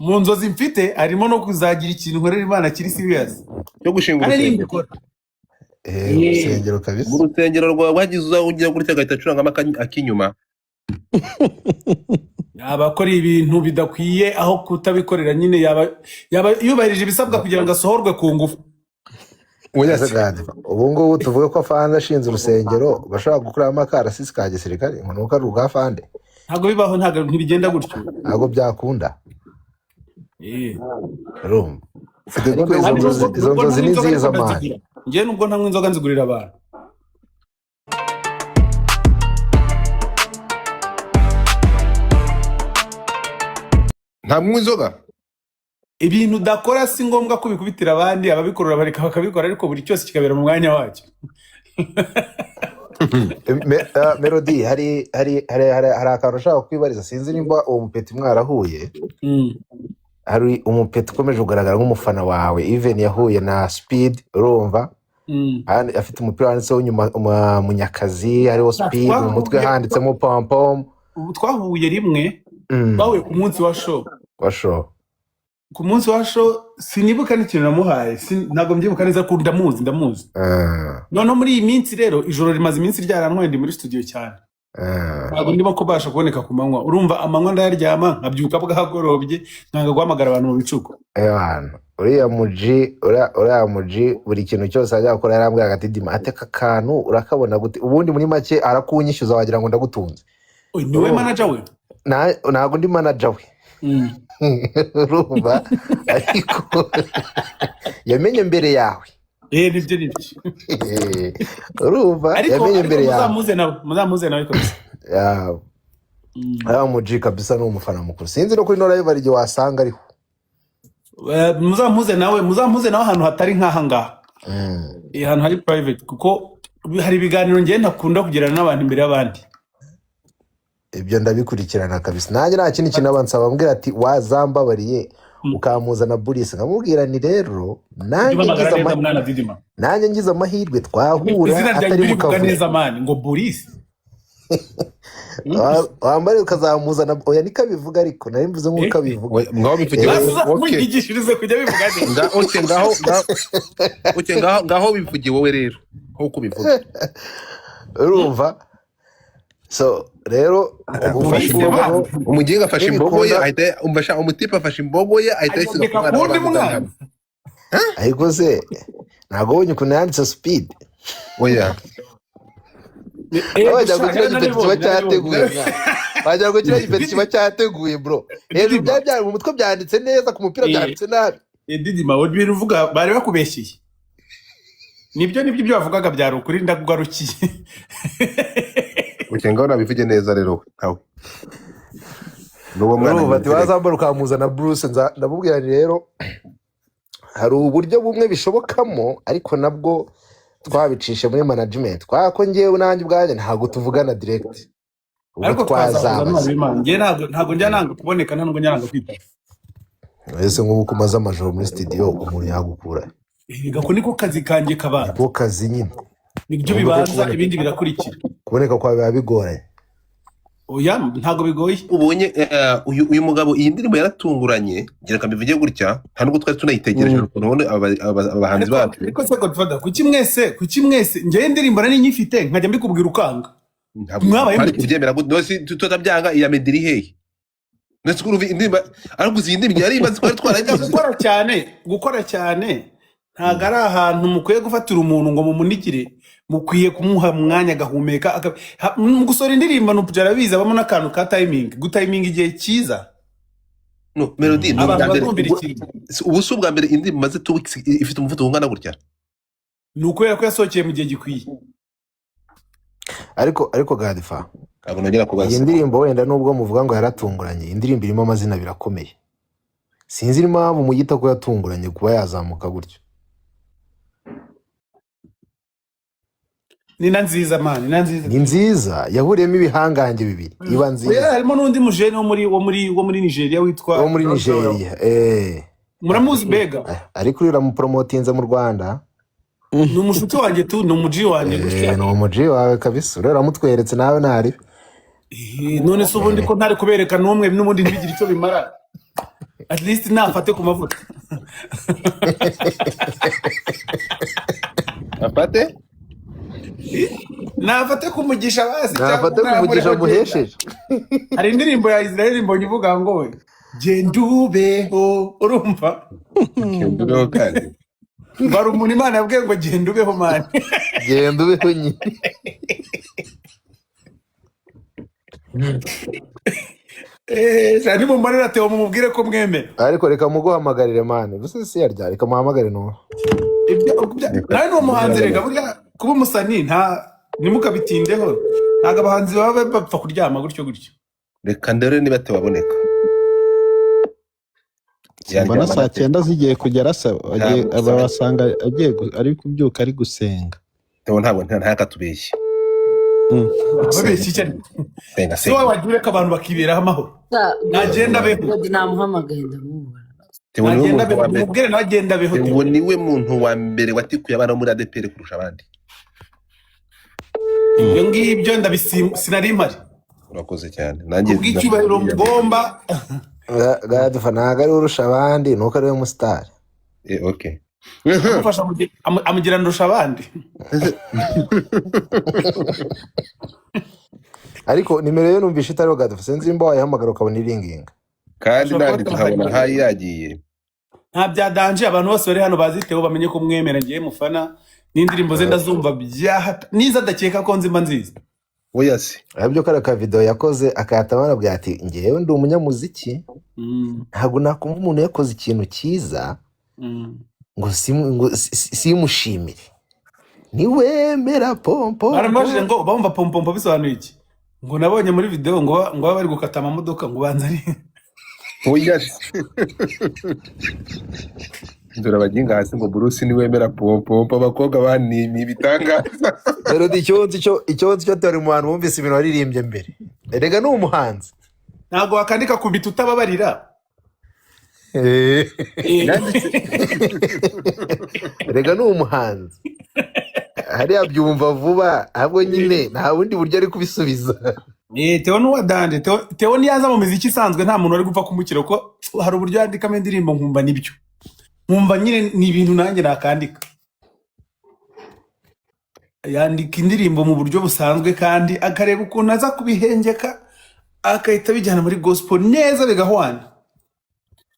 mu nzozi mfite harimo no kuzagira ikintu nkorera Imana kiri serious cyo gushinga kandi urusengero nimbikora urusengero mu kabisa. rusengero rwawe wagize uzagira gutya agahita acurangamo akinyuma abakora ibintu bidakwiye aho kutabikorera nyine yaba yubahirije ibisabwa kugira ngo asohorwe ku ngufu. Ubu ngubu tuvuge ko afande ashinze urusengero bashobora gukuramo akarasisi ka gisirikare ngo nuko ari urwa afande. Ntabwo bibaho, ntabwo ntibigenda gutyo, ntabwo byakunda. Urumva izo nzozi ni nziza mani. Njye nubwo ntanywa inzoga nzigurira abantu. ntabwo inzoga Ibintu udakora si ngombwa ko bikubitira abandi, ababikorera bareka bakabikora, ariko buri cyose kikabera mu mwanya wacyo. Melody hari akantu ushaka kwibariza, sinzi nimba uwo mupeti mwarahuye. Hari umupeti ukomeje kugaragara nk'umufana wawe, even yahuye na Speed, urumva afite umupira wanditseho inyuma Munyakazi, hariho Speed mu mutwe handitsemo pompom. Twahuye rimwe bahuye ku munsi wa show. Ku munsi wa show sinibuka n'ikintu namuhaye, ntabwo mbyibuka neza ko ndamuzi. None muri iyi minsi rero ijoro rimaze iminsi ryarantwaye, ndi muri studio cyane. Ntabwo ndimo kubasha kuboneka ku manywa, urumva amanywa ndayaryama nkabyuka bwahagorobye nkanga guhamagara abantu mu bicuko. Uriya muji buri kintu cyose ajya gukora yarambwira ati Dima ateka akantu urakabona gute, ubundi muri make arakunyishyuza wagira ngo ndagutunze. Niwe manager we? Ntabwo ndi manager we. Urumva ariko yamenye mbere yawe. Nibyo urumva yamenye mbere yawe. Muzamuze nawe kabisa. Muji kabisa ni umufana mukuru, sinzi no kuri no live ari wasanga ariho. Muzamuze nawe ahantu hatari nkaha ngaha. Ahantu hari private, kuko hari ibiganiro ngiye ntakunda kugirana n'abantu imbere y'abandi. Ibyo ndabikurikirana kabisa. Nanjye nta kindi kintu abansaba bambwira ati wazambabariye ukamuzana Bulisi, nkamubwira ni rero nanjye ngize amahirwe twahura atari mu kavuyo neza mani ngo Bulisi wambare ukazamuzana. Oya niko bivuga, ariko nari mvuze nk'uko abivuga. ngaho bivugira mwigishirize kujya bivuga neza. ngaho bivugiye wowe rero nkuko bivuga. Urumva so rero umuginga afashe imbogo ye ahita umfasha, umutipe afashe imbogo ye ahita yisiga ku mwana. Ariko se ntabwo ubonye ukuntu yanditse Speed? Oya wajya gukira igipeti kiba cyateguye wajya gukira igipeti kiba cyateguye bro. Hejuru byari mu mutwe byanditse neza, ku mupira byanditse nabi. Didima wowe ibintu uvuga bari bakubeshyeye. Nibyo ibyo bavugaga byari ukuri, ndakugarukiye. Ukengaho nabivuge neza rero nawe. Nuwo mwana bati wazambara ukamuzana Bruce, ndamubwira rero hari uburyo bumwe bishobokamo, ariko nabwo twabicishe muri management. Kwako ngewe nanjye ubwanjye ntabwo tuvugana direct, ariko twazabaza. Nge ntabwo njya nanga kuboneka, ntabwo njya nanga kwita. Ese nk'ubu kumaze amajoro muri studio umuntu yagukura. Gako niko kazi kanjye kabana. Ko kazi nyine nibyo bibanza, ibindi birakurikira. Kuboneka kwa biba bigoranye. Oya ntabwo bigoye. Ubonye uyu mugabo iyi ndirimbo yaratunguranye, ngira kambivuge gutya, nta nubwo twari tunayitegereje ukuntu abahanzi bacu. Ariko se Godfather, kuki mwese ngiye indirimbo nari nyifite nkajya mbikubwira ukanga. Mwabaye kubyemera gute tutabyanga iya Mediri hehe? Nese kuruva indirimbo ariko uzi indirimbo yari imaze twari twarajya gukora cyane. Ntago ari ahantu mukwiye gufatira umuntu ngo mumunikire, mukwiye kumuha umwanya agahumeka. Mu gusora indirimbo n'upjara biza bamo n'akantu ka timing, gutiminga igihe cyiza. No Melody ubu si ubwa mbere indirimbo maze 2 weeks ifite umuvuduko ungana gutya. Ni ukubera ko yasohokeye mu gihe gikwiye. Ariko Gadifa, ntabwo nongera kubaza iyi ndirimbo wenda nubwo muvuga ngo yaratunguranye, indirimbo irimo amazina birakomeye. Sinzi impamvu mugita ko yatunguranye kuba yazamuka gutyo. Ni nziza man, ni nziza yahuriyemo ibihangange bibiri. Iba nziza. Harimo n'undi mujene wo muri Nigeria witwa Nigeria. Muramuzi bega? Ariko uri ramupromotinze mu Rwanda. Ni umushuti wanjye tu, ni umuji wanjye gushya. Ni umuji wawe kabisa. Rero ramutweretse nawe nari. None se ubundi ko ntari kubereka n'umwe n'ubundi ntibigira icyo bimara. at least nafate ku mavuta afate nafate ku mugisha bazi nafate ku mugisha muhesheje. hari indirimbo ya Israel mbonye ivuga ngo gendubeho urumva gendubeho kandi bari umuntu Imana yabwiye ngo gendubeho mani gendubeho nyine cyane mumarira Theo mumubwire ko mwemera ariko reka muguhamagarire mani gusa si yarya reka muhamagare no nawe ni umuhanzi rega burya kuba umusani nta nimukabitindeho ntago abahanzi baba bapfa kuryama gutyo reka ndere niba tubaboneka mbona saa 9 zigiye kugera se abasanga agiye ari kubyuka ari gusenga Theo ntabwo ntakatubeshye babeshye cyane so wagira ko abantu bakiberaho amahoro nagenda beho namuhamagaye ndamubona nagenda beho mubwire nagenda beho uwo niwe muntu wa mbere watikuye abana muri ADPR kurusha abandi iyo ngibyo sinari mpari urakoze cyane nanjye ubw'icyubahiro mbomba Gadafa ntago ari urusha abandi nuko ari we mustar okay amufasha amugira ndusha abandi ariko nimero ye numvishe itariho Gadafa sinzi imba wayihamagara ukabona iringinga kandi nandi tuhabona hayi yagiye nta byadanje abantu bose bari hano baziteho bamenye ko mwemera ngiye mufana n'indirimbo ze ndazumva byahata niza adakeka ko nzimba nziza oya se arabyo kare ka video yakoze akayatamana bwa ati ngewe ndi umunyamuziki ntago nakumva umuntu yakoze ikintu cyiza ngo simushimire niwemera pompo barambaje ngo bumva pompo bisobanuye iki ngo nabonye muri video ngo bari gukata amamodoka ngo banzari oya se ndura baginga hasi ngo Bruce niwemera pompo abakobwa bani bitangaza rero icyo tari mu bantu bumvise ibintu waririmbye mbere erega ni umuhanzi ntago wakandika ku biti utababarira erega ni umuhanzi hariya byumva vuba ahubwo nyine nta bundi buryo ari kubisubiza Theo n'uwadanje Theo niyaza mu muziki isanzwe nta muntu ari gupfa kumukira ko hari uburyo yandikamo indirimbo nkumva nibyo nkumva nyine ni ibintu nanjye nakandika yandika indirimbo mu buryo busanzwe kandi akareba ukuntu aza kubihengeka akahita bijyana muri gospel neza bigahwana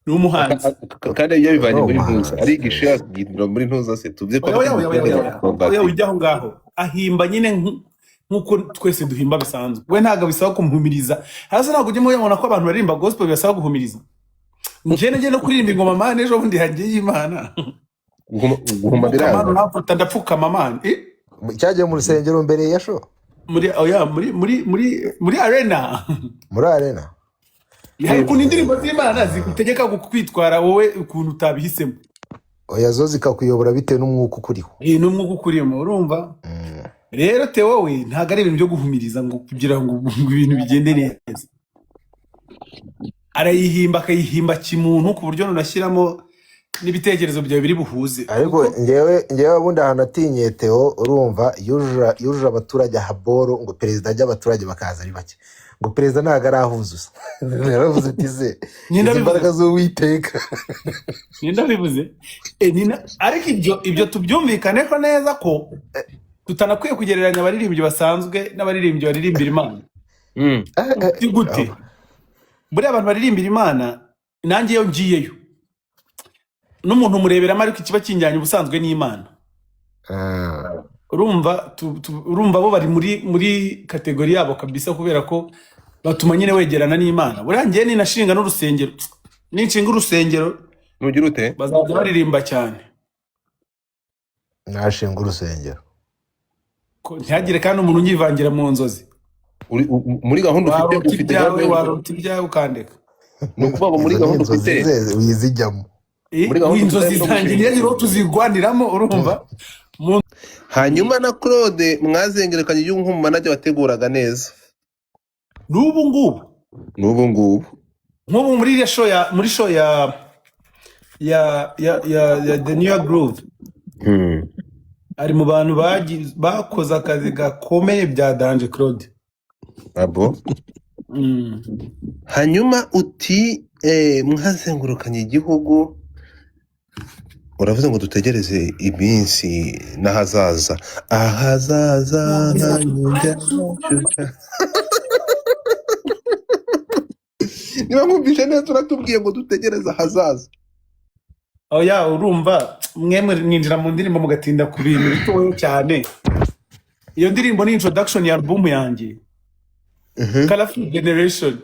ni umuhanzi kandi iyo bivanye muri ntuza ari gishiya gindira muri ntuza se tuvye ko oya ujyaho ngaho ahimba nyine nkuko twese duhimba bisanzwe we ntago bisaba kumuhumiriza hasi ntago ujye mubona ko abantu baririmba gospel bisaba guhumiriza njye no kuririmba ingoma mane ejo bundi hagiye y'Imana guhuma biranga nafata ndapfukama mane cyagiye mu rusengero mbere ya show muri arena muri arena ukuntu indirimbo z'Imana zigutegeka kwitwara wowe ukuntu utabihisemo oya zo zikakuyobora bitewe n'umwuka ukuriho n'umwuka ukurimo urumva rero Theo we ntago ari ibintu byo guhumiriza ngo kugira ngo ibintu bigende neza arayihimba akayihimba kimuntu ku buryo nunashyiramo n'ibitekerezo byawe biri buhuze ariko ngewe abundi ahantu atinye Theo urumva yujuje abaturage haboro ngo perezida ajya abaturage bakaza ari bake ngo perezida ntago arahuzuza yaravuze ati se imbaraga z'Uwiteka nindabivuze ariko ibyo tubyumvikaneho neza ko tutanakwiye kugereranya abaririmbyi basanzwe n'abaririmbyi baririmbira Imana gute buriya abantu baririmbira Imana nanjye iyo ngiyeyo n'umuntu mureberamo ariko ikiba kinjyanye ubusanzwe n'Imana urumva bo bari muri kategori yabo kabisa kubera ko batuma nyine wegerana n'Imana buriya ngiye ninashinga n'urusengero ninshinga urusengero nugira ute bazajya baririmba cyane nashinga urusengero ntihagire kandi umuntu unyivangira mu nzozi muri gahunda ufite warota ibyawe ukandeka ni ukuvuga muri gahunda ufite wizijyamo inzozi zanjye niyo tuzigwaniramo urumva hanyuma na Claude mwazengerekanye y'uko manager wateguraga neza n'ubu ngubu nk'ubu muri show ya The New Groove ari mu bantu bakoze akazi gakomeye bya Danje Claude abo hanyuma uti mwazengurukanye igihugu uravuze ngo dutegereze iminsi n'ahazaza niba mwumvise neza uratubwiye ngo dutegereze ahazaza. oya urumva mwe mwinjira mu ndirimbo mugatinda ku bintu bitoya cyane. Iyo ndirimbo ni introduction ya album yanjye Colorful Generation.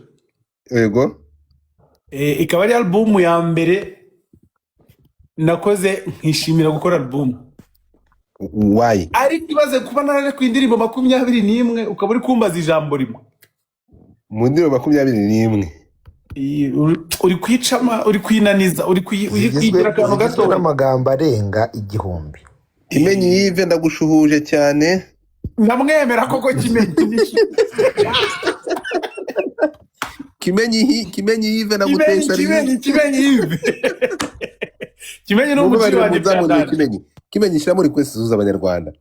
Yego. Ikaba ari album ya mbere nakoze nkishimira gukora album. Why? Ari kibaze kuba naraje ku indirimbo 21 ukaba uri kumbaza ijambo rimwe. Mu ndirimbo 21 uri kwicama uri kwinaniza uri kwigira akantu gato n'amagambo arenga 1000. Kimenyi Yves ndagushuhuje cyane. Namwemera koko Kimenyi Yves nagutesha Kimenyi Yves. Kimenyi no muci wanjye Kimenyi. Kimenyi shyira muri request uzuza abanyarwanda.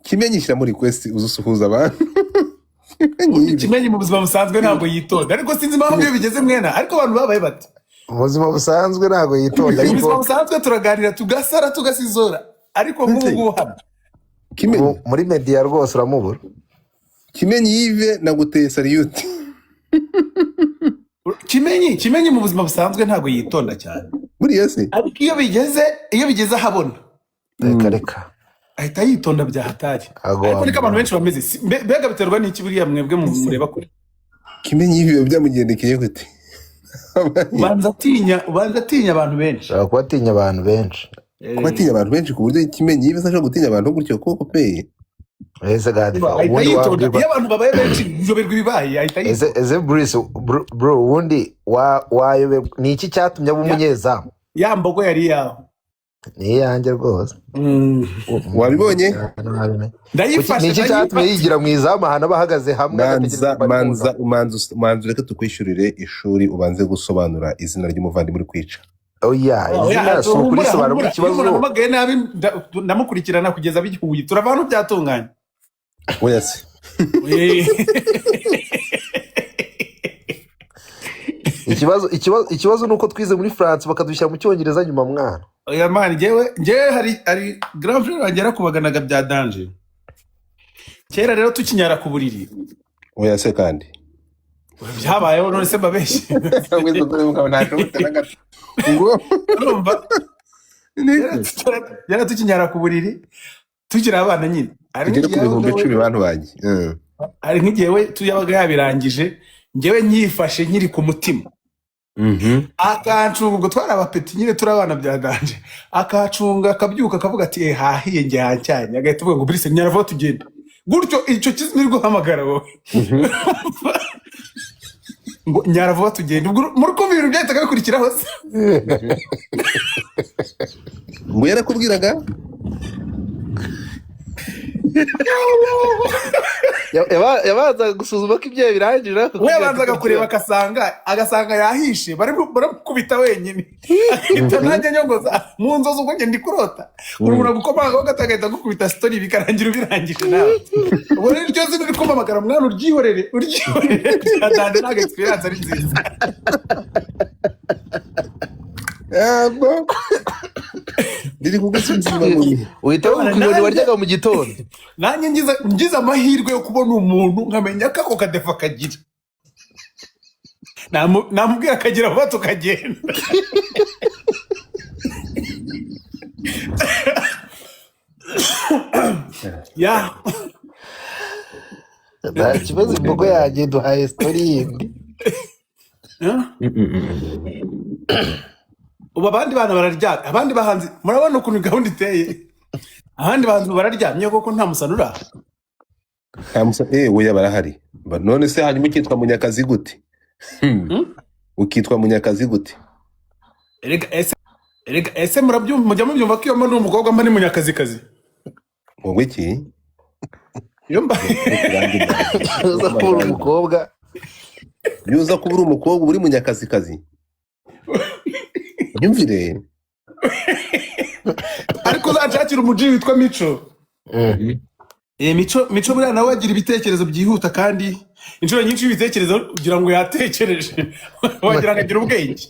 Kimenyi shyira muri request uzusuhuza abantu. Kimenyi mu buzima busanzwe ntabwo yitonda ariko sinzi impamvu iyo bigeze mwena ariko abantu babaye bati mu buzima busanzwe ntabwo yitonda ariko mu buzima busanzwe turaganira tugasara tugasizora ariko nk'ubu hano muri media rwose uramubura. Kimenyi Yves naguteye salute. Kimenyi mu buzima busanzwe ntabwo yitonda cyane buriya se ariko iyo bigeze ahabona reka ahita yitonda bya hatari ariko niko abantu benshi bameze mbega biterwa n'iki buriya mwebwe mureba kure. Kimenyi Yves byamugendekeye gute? ubanza atinya abantu benshi. Kuba atinya abantu benshi ku buryo Kimenyi Yves ashobora gutinya abantu gutyo koko pe. Ese gadi ahita yitonda iyo abantu babaye benshi njoberwa ibibaye ahita yitonda. Ese Bruce bro ubundi wayobe ni iki cyatumye aba umunyezamu? Ya mbogo yari yaho ni yanjye rwose. Wabibonye? Ndayifashe. Ni iki cyatumye yigira mu izamu ahantu bahagaze hamwe manza reka tukwishurire ishuri ubanze gusobanura izina ry'umuvandimwe uri kwica. Oya izina so kurisobanura ikibazo namagaye nabi ndamukurikirana kugeza bihuye turavana byatunganye. Oya se. Ikibazo nuko twize muri France bakadushyira mu cyongereza nyuma mwana. Oya man ngewe hari grand frère wagera kubaganaga bya danger. Kera rero tukinyara ku buriri. Oya se kandi. Byabayeho none se mbabeshi. Ngo urumva yara tukinyara ku buriri tukira abana nyine ari ngire ku bihumbi 10 bantu banjye ari nkigiyewe tuyabaga yabirangije ngewe nyifashe nkiri ku mutima akancunga twara abapeti nyine turabana bya danje akacunga akabyuka akavuga ati hahiye nge hancyanye agahita avuga ngo Brice nyarava tugenda gutyo icyo kizimi guhamagara wowe ngo nyarava tugenda muri ko ibintu byahitaga bikurikiraho se ngo yarakubwiraga yabanzaga gusuzuma ko ibyo birangira we yabanzaga kureba agasanga yahishe baramukubita wenyine ahita nanjye nyongoza mu nzozi ubwo ngenda ikurota urumuna gukomanga gatagahita gukubita story bikarangira ubirangije nawe ubwo rero iryo zina uri kumamagara mwana uryihorere byadande ntabwo experience ari nziza ndiri kugusubiza mu uhita wumva waryaga mu gitondo. Nanjye ngize amahirwe yo kubona umuntu nkamenya ko ako kadefa kagira namubwira akagira vuba tukagenda. Ya nta kibazo imbogo yanjye duhaye story yindi. ubu abandi bana bararya abandi bahanzi murabona ukuntu gahunda iteye abandi bahanzi bararyamye koko nta musanura we barahari none se hanyuma ukitwa Munyakazi gute? Ukitwa Munyakazi gute? ese murabyumva mujya mubyumva ko iyo mba n'umukobwa mba ni Munyakazikazi ngo iki iyo mba uza kubura umukobwa yuza kubura umukobwa uri Munyakazikazi yumvire ariko uzanshakira umuji witwa Mico. Mico buriya nawe agira ibitekerezo byihuta kandi inshuro nyinshi ibitekerezo kugira ngo yatekereje wagira ngo agira ubwenge.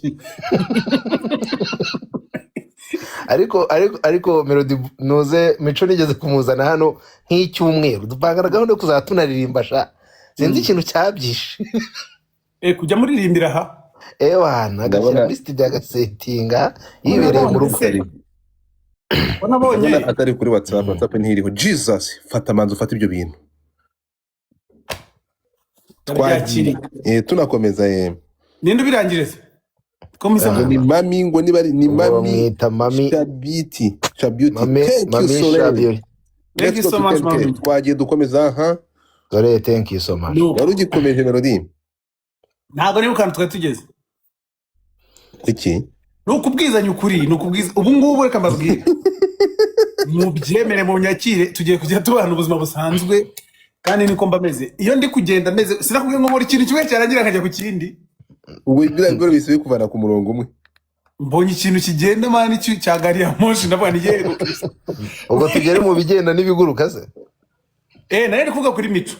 ariko Melody noze Mico nigeze kumuzana hano nk'icyumweru dupangana gahunda yo kuzatunaririmba sha sinzi ikintu cyabyishe kujya muririmbira aha wana agashyira muri studio agasetinga yibereye mu rugo. Nabonye atari kuri WhatsApp ntiriho. Jesus fata manzo ufata ibyo bintu twakiri tunakomeza ninde ubirangiriza komisa ni mami ngo ni mami mami Chabiti thank you so much mami. Twagiye dukomeza aha dore thank you so much. wari ugikomeje Melody ntabwo niba kandi twari tugeze iki nukubwizanya ukuri nukubwiza ubu ngubu reka mbabwire mubyemere mu nyakire tugiye kujya tubana ubuzima busanzwe kandi niko mbameze iyo ndi kugenda meze sinakubwiye ngo muri ikintu kimwe cyarangira nkajya ku kindi ubwo biragora bisibe kuvana ku murongo umwe mbonye ikintu kigenda mani cya gari ya moshi ndavuga ni yego ubwo tugere mu bigenda n'ibiguruka se naye ndi kuvuga kuri Mico.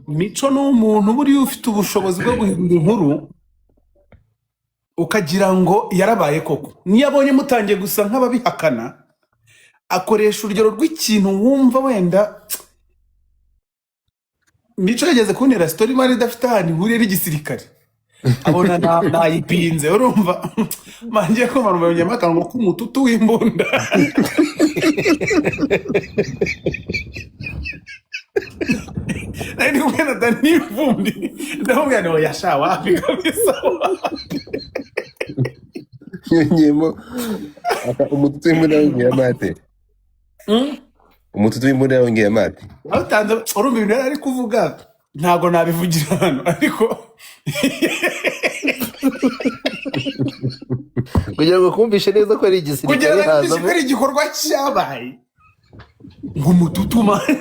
Mico ni umuntu buriya ufite ubushobozi bwo guhindura inkuru ukagira ngo yarabaye koko niyo abonye mutangiye gusa nk'ababihakana akoresha urugero rw'ikintu wumva wenda. Mico yageze kuntera story mari idafite ahantu ihuriye n'igisirikare abona nayipinze urumva mangiye ko mara mu nyamakango k'umututu w'imbunda nari kumena Dani Vumbi ndamubwira ngo yasha wapi kabisa nyemo umututu w'imbunda wongeye amate umututu w'imbunda wongeye amate atanze urumva ibintu yari kuvuga ntago nabivugira hano ariko kugira ngo kumvishe neza ko ari igisirikare hazamo ari igikorwa cyabaye ngo umututu mani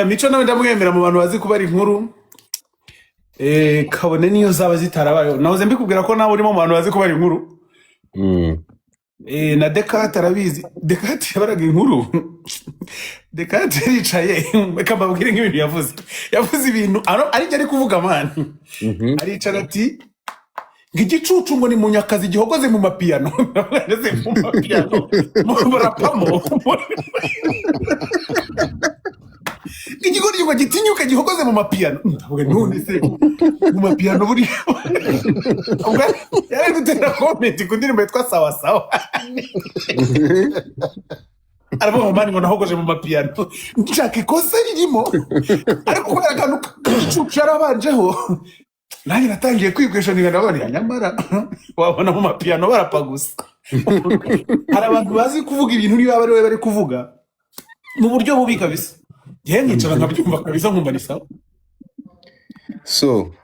Mico nawe ndamwemera mu bantu bazi kuba ari inkuru kabone niyo zaba zitarabayeho nahoze mbikubwira ko nawe urimo mu bantu bazi kuba ari inkuru na Descartes arabizi. Descartes yabaraga inkuru Descartes yicaye akababwira nk'ibintu yavuze ibintu ariko ari kuvuga mani aricara ati nk'igicucu ngo ni munyakazi gihogoze mu mapiyano nabwaneze mu mapiyano murapamo igikora gitinyuka gihogoze mu mapiyano ndavuga none se mu mapiyano buri yari gutera comment ku ndirimbo yitwa sawa sawa aravuga mani ngo nahogoje mu mapiyano nshaka ikosa ririmo ariko kubera akantu k'igicucu yarabanjeho nanjye natangiye kwibwesha ndabona nyamara wabona mu mapiyano barapagusa. Hari abantu bazi kuvuga ibintu niba bari bari kuvuga mu buryo bubi kabisa yewe nkicara nkabyumva kabisa nkumva ni sawa. So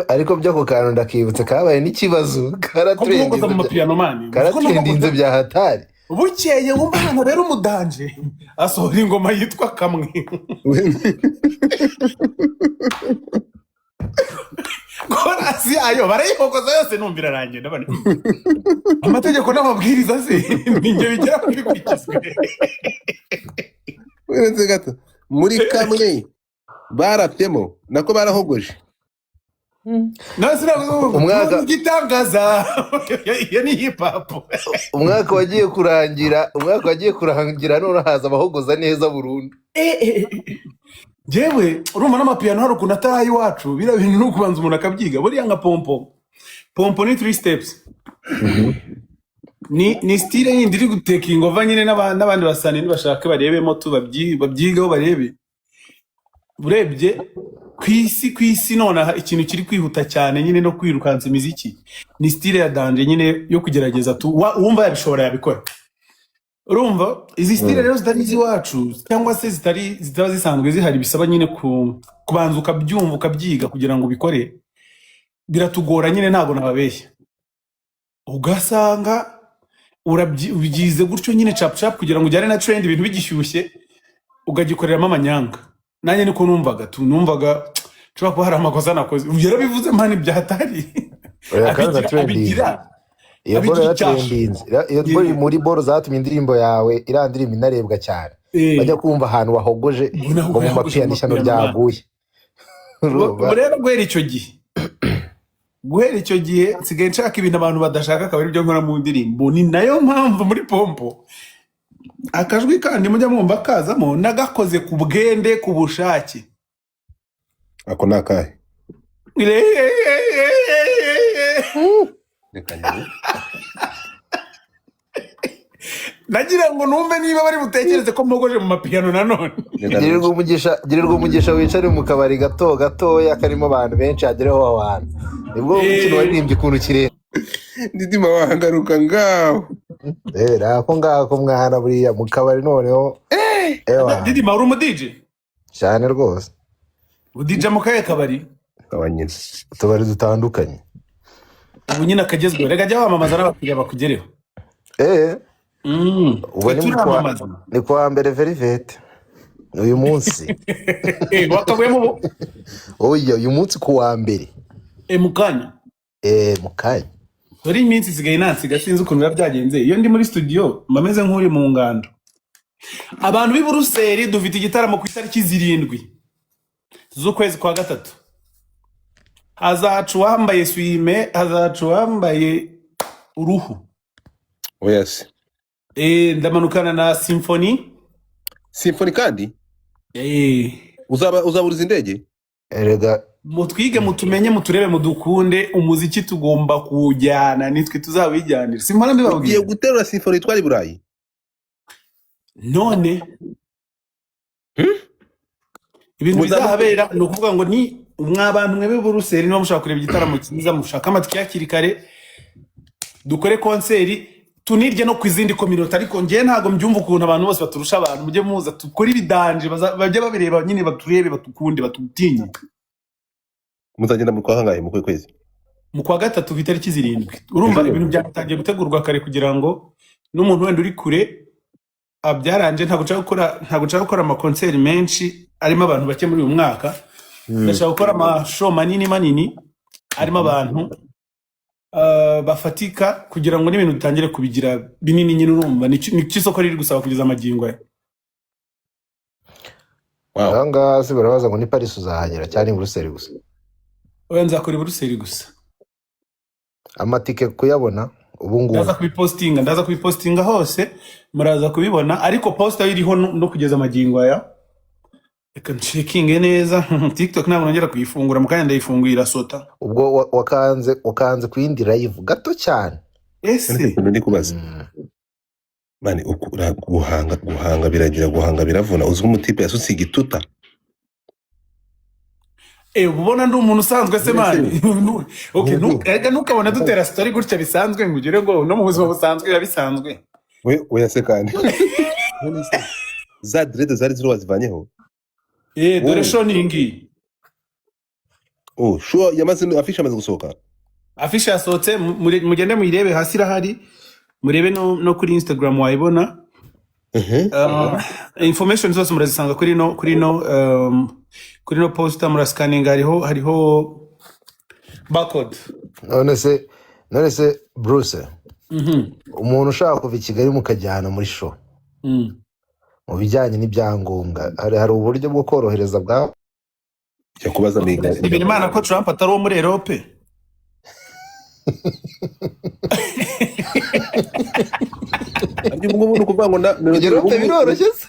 ariko byo ku kantu ndakibutse kabaye n'ikibazo karatwendinze mu mapiyano mani karatwendinze bya hatari bukeye wumva ahantu rero umudanje asohora ingoma yitwa kamwe korasi ayo barayihogoza yose numvira ranjye ndabona amategeko n'amabwiriza se ninjye bigera kuri kwikizwe uretse gato muri kamwe barapyemo nako barahogoje umwaka gitangaza iyo ni hip hop umwaka wagiye kurangira none haza abahogoza neza burundu. Jewe urumva n'amapiyano hari ukuntu ataha iwacu bira bintu no kubanza umuntu akabyiga buriya nka pompo ni 3 steps. Ni style yindi iri gutekinga ova nyine n'abandi basani bashaka barebemo tu babyigaho barebe urebye kwisi none ikintu kiri kwihuta cyane nyine no kwirukanza imiziki ni style ya danje nyine yo kugerageza tu wumva yabishobora yabikora. Urumva izi style rero zitari iwacu cyangwa se zitaba zisanzwe zihari bisaba nyine kubanza ukabyumva ukabyiga kugira ngo ubikore biratugora nyine ntago nababeshya ugasanga urabyize gutyo nyine chap kugira ngo ujyane na trend ibintu bigishyushye ugagikoreramo amanyanga. Nanjye niko numvaga cyo kuba hari amakosa nakoze yarabivuze mani byahatari abigira iyo boro yatrendinze, iyo boro muri boro zatumye indirimbo yawe irandirimba inarebwa cyane, bajya kumva ahantu wahogoje ngo mu mapiyano ishyano ryaguye. Rero guhera icyo gihe nsigaye nshaka ibintu abantu badashaka, akaba ari byo nkora mu ndirimbo. Ni nayo mpamvu muri Pompo akajwi kandi mujya mwumva kazamo nagakoze ku bwende, ku bushake. Ako nakahe nagira ngo numve niba bari butekereze ko mpogoje mu mapiyano nanone. Girirwa umugisha wicare mu kabari gatoya karimo abantu benshi, hagereho abantu nibwo umukino waririmbye ukuntu kirere. Didima wahagaruka ngaho ako ngako mwana buriya mu kabari noneho. Didima uri umudije cyane rwose. udije mu kahe kabari? Kabanyine utubari dutandukanye. Ubu nyine akagezweho, reka jya wamamaza n'abakiriya bakugereho. Ubu ni kuwa mbere Velvet uyu munsi. Wakagwemo oya uyu munsi kuwa mbere mukanya mukanya. Dore iminsi isigaye nansiga sinzi ukuntu biba byagenze. Iyo ndi muri studio mbameze nk'uri mu ngando. Abantu b'i Buruseli dufite igitaramo ku itariki 7 z'ukwezi kwa 3. Hazacu wambaye swime, hazacu wambaye uruhu. Yes. Ndamanukana na Symphony kandi uzaburiza indege. Erega mutwige mutumenye muturebe mudukunde, umuziki tugomba kujyana, nitwe tuzawijyanira. Simpana mbibabwiye ugiye guterura Symphony twari Burayi none. Ibintu bizahabera ni ukuvuga ngo ni umwabantu mwebe Buruseli niba mushaka kureba igitaramo cyiza, mushaka amatike yakiri kare, dukore konseri tunirye no kwizindi community. Ariko ngiye ntago mbyumva ukuntu abantu bose baturusha abantu, mujye muza tukore ibidanje, bajye babireba nyine, baturebe batukunde, batutinye. Muzagenda mu kwa hangaye mu kwezi? Mu kwa 3 ku itariki 7. Urumva ibintu byatangiye gutegurwa kare kugira ngo n'umuntu wenda uri kure abyaranje. Ntago nshaka gukora ama concert menshi arimo abantu bake muri uyu mwaka. Ndashaka gukora ama show manini arimo abantu bafatika kugira ngo n'ibintu bitangire kubigira binini nyine. Urumva ni cy'isoko riri gusaba kugeza amagingo ya. Anga se barabaza ngo ni Paris uzahagera cyane Buruseli gusa? Oya nzakora Buruseli gusa. Amatike kuyabona ubu ngubu ndaza kubipostinga hose, muraza kubibona. Ariko poster iriho no kugeza amagingo aya. Reka checking neza. TikTok ntabwo nongera kuyifungura, mukanya ndayifunguira sota. Ubwo wakanze kwindi live gato cyane. Ese ndi kubaza mani ukura guhanga biragira, guhanga biravuna. Uzwi umutipe yasutse igituta. Ubona ndi umuntu usanzwe se mani. Okay, nukabona dutera story gutya bisanzwe ngugire ngo no mu buzima busanzwe yabisanzwe. We yasekane. Za dread zari ziro wazivanyeho. Dore shoningi. Sure yamaze afisha amaze gusohoka. Afisha yasohotse, mugende muyirebe hasi irahari. Murebe no kuri Instagram wayibona. Information zose murazisanga kuri no poster, murascanning hariho barcode. None se Bruce, umuntu ushaka kuva i Kigali mukajyana muri show mu bijyanye n'ibyangombwa, hari uburyo bwo korohereza bwa cyo kubaza miga. Ibintu Imana ko Trump atari wo muri Europe. Umuntu kuvuga ngo Europe biroroshye se.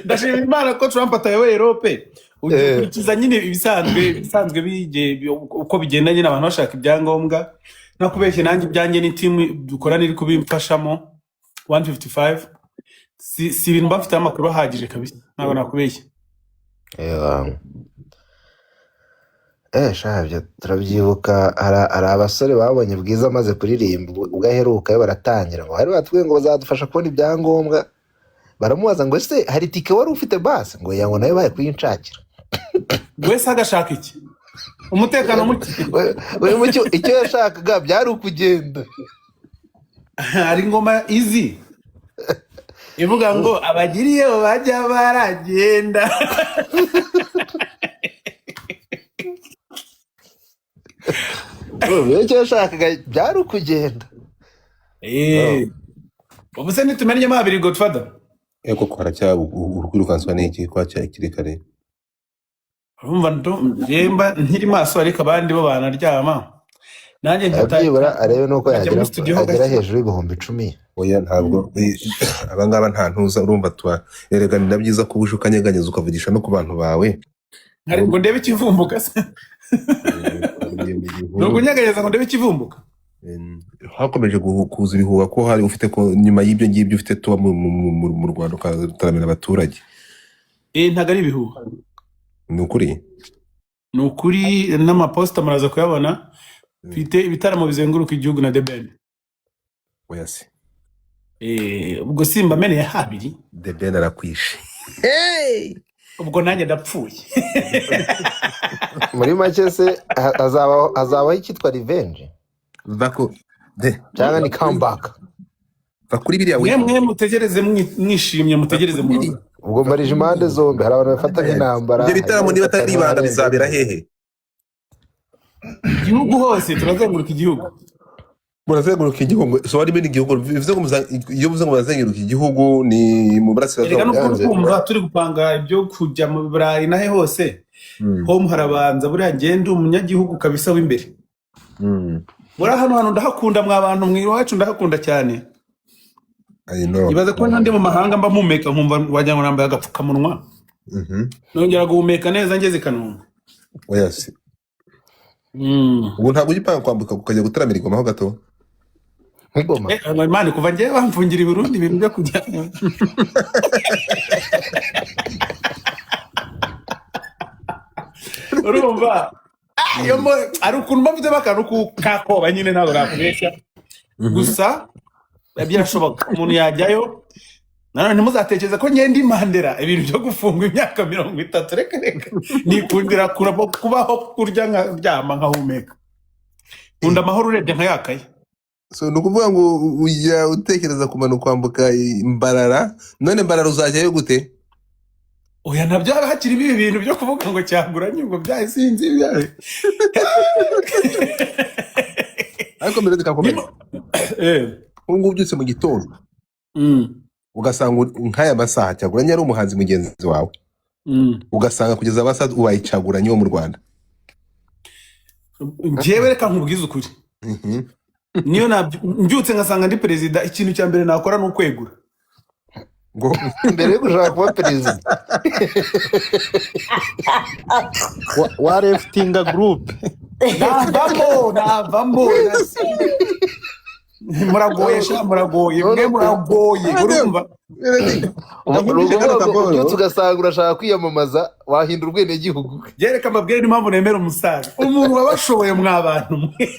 Ndashimira Imana ko Trump atayoboye Europe. Ukurikiza nyine ibisanzwe bije uko bigendanye n'abantu bashaka ibyangombwa. Nakubeshye nanjye ibyanjye ni team dukorana iri kubimfashamo 155. Si ibintu bafite amakuru ahagije kabisa, ntabwo nakubeshye. Shabye turabyibuka, hari abasore babonye Bwiza amaze kuririmba ugaheruka baratangira ngo hari batwe ngo bazadufasha kubona ibyangombwa. Baramubaza ngo ese hari tike wari ufite base? Ngo yango nayo baye kuyinshakira. Wese agashaka iki? Umutekano muke. We mucyo icyo yashakaga byari ukugenda. Ari ngoma izi ivuga ngo abagiriye bajya baragenda. icyo yashakaga byari ukugenda. Ubu se nitumenye mabiri Godfather. Eko kwaracha ukwirukanswa n'iki kwacha ikiri kare. Urumva njemba nkiri maso ariko abandi bo banaryama. Nanjye ndabyibura arebe nuko yagira hejuru y'ibihumbi 10. Oya ntabwo abangaba nta ntuza urumva twa ereganira byiza kubushukanyeganyeza ukavugisha no ku bantu bawe. Ngo ndebe ikivumbuka se. Nuko nyeganyeza ngo ndebe ikivumbuka. Hakomeje kuza ibihuha ko hari ufite ko nyuma y'ibyo ngibyo ufite tuba mu Rwanda ukataramira abaturage. Ntago ari ibihuha. Ni ukuri n'amaposta muraza kuyabona. Mfite ibitaramo bizenguruka igihugu na The Ben. Oya se. Ubwo simba meneye habiri. The Ben arakwishe. Ubwo nanjye ndapfuye. Muri make se hazabaho ikitwa revenge. Bako cyangwa ni comeback. Bakuri biriya mwe mutegereze mwishimye mutegereze mu. Ubwo marije impande zombi hari abantu bafata nk'intambara. Ibyo bitaramo niba atari ibanga bizabera hehe? Igihugu hose turazenguruka igihugu. Murazenguruka igihugu. So wari bene igihugu bivuze ngo iyo bivuze ngo murazenguruka igihugu ni mu burasirazuba. Reka no kumva turi gupanga ibyo kujya mu Burayi nahe hose. Home harabanza buriya ngende umunyagihugu kabisa w'imbere. Muri hano ndahakunda mw'abantu mwiwacu ndahakunda cyane. Ibaze ko ndi mu mahanga mba mumeka nkumva wajya ngo nambaye agapfukamunwa. Nongera guhumeka neza ngeze Kanombe. Oya se. Ubu ntabwo ugipanga kwambuka ukajya gutaramira igoma ho gato. Igoma. Imana kuva ngiye bamfungira i Burundi ibintu byo kujya. Urumva? Yo ari ukuntu bafite bakaruku kakoba nyine ntabwo rakuresha. Gusa byarashoboka umuntu yajyayo. Nanone ntimuzatekereza ko ngende Mandela ibintu byo gufunga imyaka 30 reka nikundira kubaho kurya nkaryama nkahumeka. Nkunda amahoro urebye nkayakaye. So nukuvuga ngo ujya utekereza kumanuka kwambuka Mbarara, none Mbarara uzajyayo gute? Oya nabyo hakiri ibi bintu byo kuvuga ngo cyaguranye ngo byasinzi byawe. Ariko mbere dikakomeye. Ungu ubyutse mu gitondo. Ugasanga nkaya masaha cyaguranye ari umuhanzi mugenzi wawe. Ugasanga kugeza abasaza uwayicaguranye wo mu Rwanda. Njewe reka nkubwiza ukuri. Niyo mbyutse ngasanga ndi perezida ikintu cya mbere nakora no kwegura. Ngo mbere yo gushaka kuba perezida. Wa leftinga group. Navamo. Muragoye mwe muragoye urumva. Ubyutse ugasanga urashaka kwiyamamaza wahindura ubwene gihugu. Yereka mabwire n'impamvu nemera umusaza. Umuntu wabashoboye mw'abantu mwe.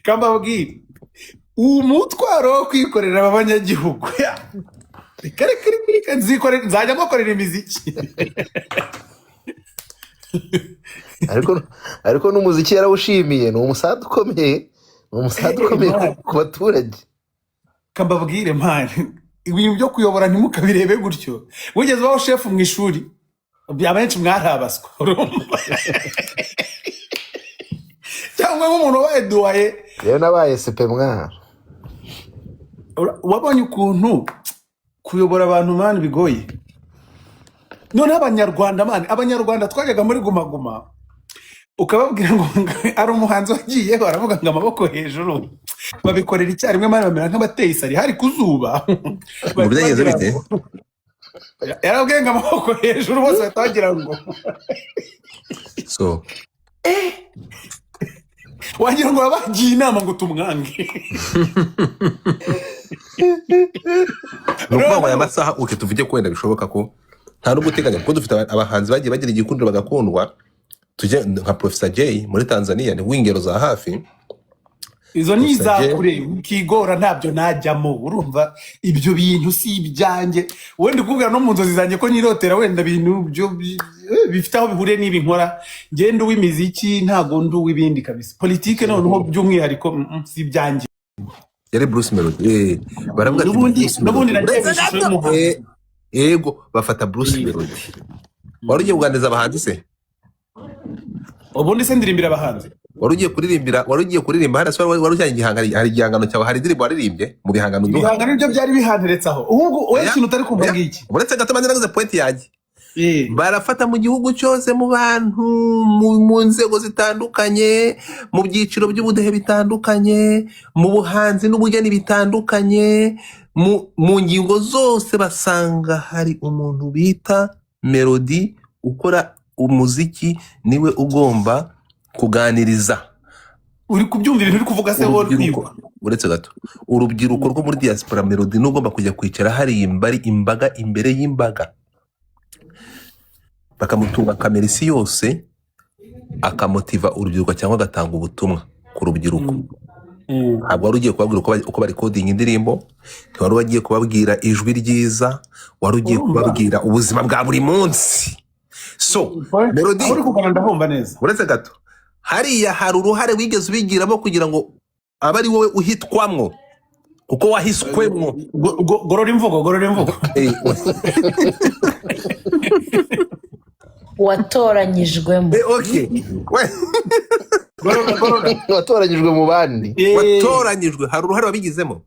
Kambabwire umutwaro wo kwikorera abanyagihugu. Reka nzajya gukorera imiziki. ariko n'umuziki yarawushimiye ni umusada ukomeye ku baturage. Kambabwire mpane ibintu byo kuyobora ntimukabirebe gutyo. Wigeze baho chef mu ishuri abenshi mwarabaswa cyangwa nk'umuntu wabaye duwaye. Rero nabaye sepe mwana. Wabonye ukuntu kuyobora abantu mani bigoye. None abanyarwanda twajyaga muri guma ukababwira ngo ari umuhanzi wagiye baravuga ngo amaboko hejuru babikorera icyarimwe mani bamera nk'abateye isari hari kuzuba. Byageze bite? Yarabwiye ngo amaboko hejuru bose batagira ngo so wagira ngo babagiye inama ngo tumwange. Nuko aya masaha uke tuvuge ko wenda bishoboka ko nta no guteganya kuko dufite abahanzi bagiye bagira igikundiro bagakundwa. Tujye nka Professor Jay muri Tanzania ni wingero za hafi. Izo ni izakure ukigora ntabyo najyamo urumva ibyo bintu si ibyanjye. Wenda ukubwira no mu nzozi zanjye ko nirotera wenda bintu byo bifite aho bihuriye n'ibi nkora. Ngende uw'imiziki ntago ndu w'ibindi kabisa. Politique noneho by'umwihariko si ibyanjye. Yari Bruce Melody. Baravuga ati n'ubundi nagiye Ego bafata Bruce Melody. Wari ugiye kuganiriza abahanzi se? ubundi se ndirimbira abahanzi wari ugiye kuririmba hano se wari ujyanye igihangano, hari igihangano cyawe, hari indirimbo waririmbye mu bihangano duha. Ibihangano nibyo byari bihanteretsaho. Ubu we ikintu utari kumva ngiki. Uretse gato manze naguze point yanjye. Barafata mu gihugu cyose mu bantu mu nzego zitandukanye, mu byiciro by'ubudehe bitandukanye, mu buhanzi n'ubugeni bitandukanye, mu ngingo zose basanga hari umuntu bita Melody ukora umuziki, niwe ugomba kuganiriza. Uri kubyumva ibintu uri kuvuga se wowe kwibuka. Uretse gato urubyiruko rwo muri diaspora, Melody n'ugomba kujya kwicara hari imbaga imbere y'imbaga, bakamutunga kamera isi yose, akamotiva urubyiruko cyangwa agatanga ubutumwa ku rubyiruko. Ntabwo wari ugiye kubabwira uko bari coding indirimbo, ntiwari wagiye kubabwira ijwi ryiza, wari ugiye kubabwira ubuzima bwa buri munsi. So Melody uri kuganira ndahomba neza. Uretse gato hariya hari uruhare wigeze ubigiramo kugira ngo abe ari wowe uhitwamwo, kuko wahiswemwo. Gorora imvugo. Watoranyijwemo. Okay. Watoranyijwe mu bandi. Watoranyijwe, hari uruhare wabigizemo.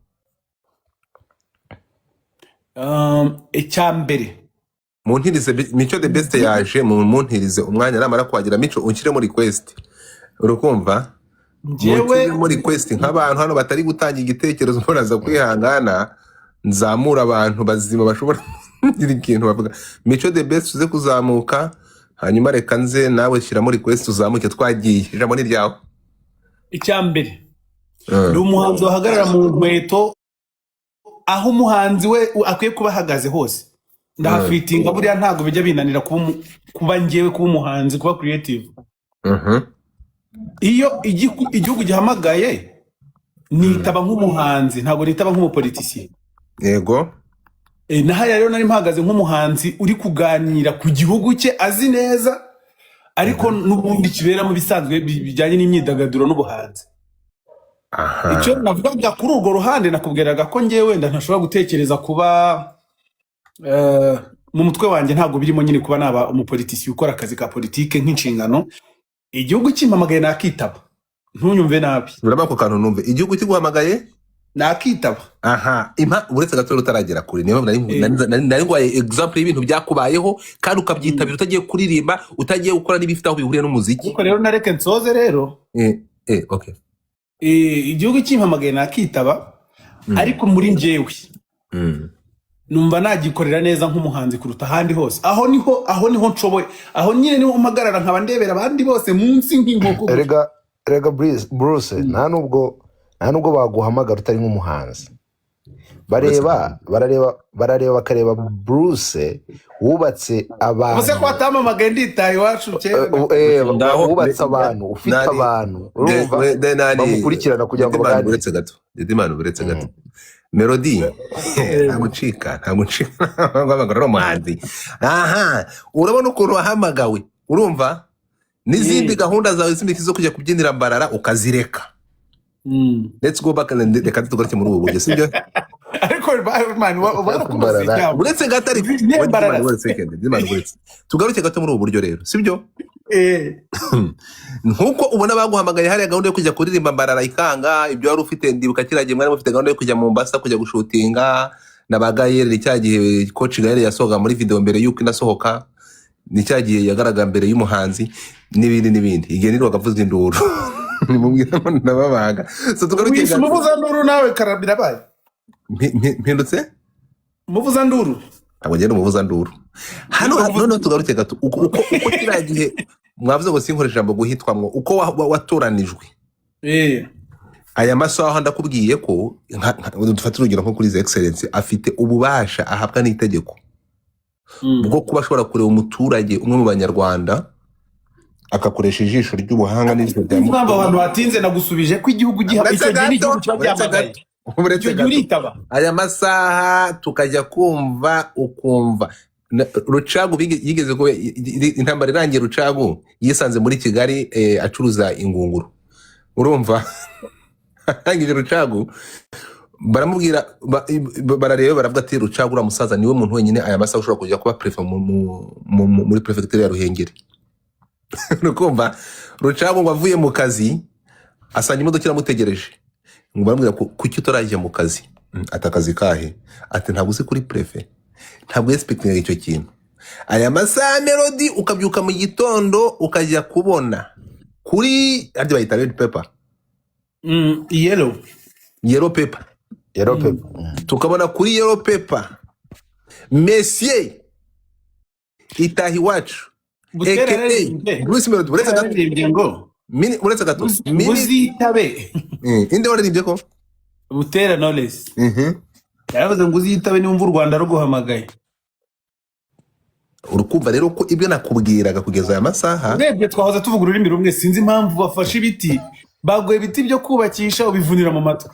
Icyambere muntirize Mico the Best yaje muntirize umwanya namara kwagira Mico unshyire muri request. Urukumva? Njyewe muri request nk'abantu hano batari gutanga igitekerezo mporaza kwihangana, nzamura abantu bazima bashobora kugira ikintu bavuga. Mico the Best uze kuzamuka, hanyuma reka nze nawe shyira muri request uzamuke twagiye. Ijambo ni ryawe. Icyambere ni umuhanzi wahagarara mu nkweto aho umuhanzi we akwiye kuba ahagaze hose. Ndahafitinga buriya ntago bijya binanira kuba ngewe kuba umuhanzi, kuba creative. Iyo igihugu gihamagaye nitaba nk'umuhanzi, ntago nitaba nk'umupolitician. Yego. Nahaya rero nari mpagaze nk'umuhanzi uri kuganira ku gihugu cye azi neza, ariko n'ubundi kibera mu bisanzwe bijyanye n'imyidagaduro n'ubuhanzi. Icyo navuga kuri urwo ruhande nakubwiraga ko ngewe wenda ntashobora gutekereza kuba mu mutwe wanjye ntago birimo nyine kuba naba umupolitician ukora akazi ka politike nk'inshingano. Igihugu kimpamagaye nakitaba, ntunyumve nabi. Uraba ko kantu numve igihugu kiguhamagaye nakitaba. Uretse gato utaragera kuri niyo nari ngwaye example y'ibintu byakubayeho kandi ukabyitabira utagiye kuririmba, utagiye gukora n'ibifite aho bihuriye n'umuziki. Kuko rero nareke nsoze rero. Okay. Igihugu kimpamagaye nakitaba, ariko muri njyewe numva nagikorera neza nk'umuhanzi kuruta ahandi hose. Aho niho nshoboye, aho nyine niho mpagarara nkaba ndebera abandi bose munsi nk'inkoko. Erega Bruce, nta nubwo baguhamagara utari nk'umuhanzi. Barareba bakareba Bruce wubatse abantu. Bose ko atamamagaye nditaye iwacu cyera. Wubatse abantu, ufite abantu. Urumva bamukurikirana kugira ngo baganire. Uretse gato Melody ntamucika ngabagara umuhanzi. Urabona ukuntu wahamagawe, urumva n'izindi gahunda zawe zindi zo kujya kubyinira Mbarara ukazireka. Let's go back and reka tugaruke muri ubu buryo, sibyo? Ariko man warakumva uretse gato ari tugaruke gato muri ubu buryo rero, sibyo? Nkuko ubona baguhamagaye hari gahunda yo kujya kuririmba Mbarara ikanga, ibyo wari ufite ndibuka kiragiye mwari mufite gahunda yo kujya mu Mombasa kujya gushutinga na Bagayere. Cyagihe coach Gael yasohoka muri video mbere yuko inasohoka, ni cyagiye yagaragara mbere y'umuhanzi n'ibindi. Igihe niro bakavuza induru nimubwira ngo nababaga. So tugaruke muvuza nduru nawe karabira baye mpindutse muvuza nduru. Ntabwo ngenda umuvuza nduru hano. Tugaruke gato uko kiragihe mwavuze ngo sinkoresha ijambo guhitwamwo, uko watoranijwe. Aya masaha ndakubwiye ko dufata urugero nko kuri Excellence afite ububasha ahabwa n'itegeko bwo kuba ashobora kureba umuturage umwe mu Banyarwanda akakoresha ijisho ry'ubuhanga n'ijisho rya mutima. Abantu batinze nagusubije ko igihugu icyo gihe n'igihugu cyabyahamagaye. Aya masaha tukajya kumva ukumva Rucagu yigeze ko intambara irangiye, Rucagu yisanze muri Kigali acuruza ingunguru. Urumva hangije Rucagu baramubwira barareba baravuga ati Rucagu uramusaza niwe muntu wenyine aya masaha ushobora kujya kuba prefect muri prefecture ya Ruhengeri. nukumva Rucagu ngo avuye mu kazi asanga imodoka iramutegereje ngo baramubwira kuki utarajya mu kazi ati akazi kahe ati ntabwo uzi kuri prefe ntabwo expecting icyo kintu aya masaha Melody ukabyuka mu gitondo ukajya kubona kuri ardi bayita red pepper yellow pepper tukabona kuri yellow pepper Messier itahi wacu Bruce Melody uretse gato uzitabe inde waririmbye ko Butera Knowless yaravuze ngo uzitabe niwumva u Rwanda ruguhamagaye urukumva rero ko ibyo nakubwiraga kugeza aya masaha urebye twahoza tuvuga ururimi rumwe sinzi impamvu bafashe ibiti baguye ibiti byo kubakisha ubivunira mu matwi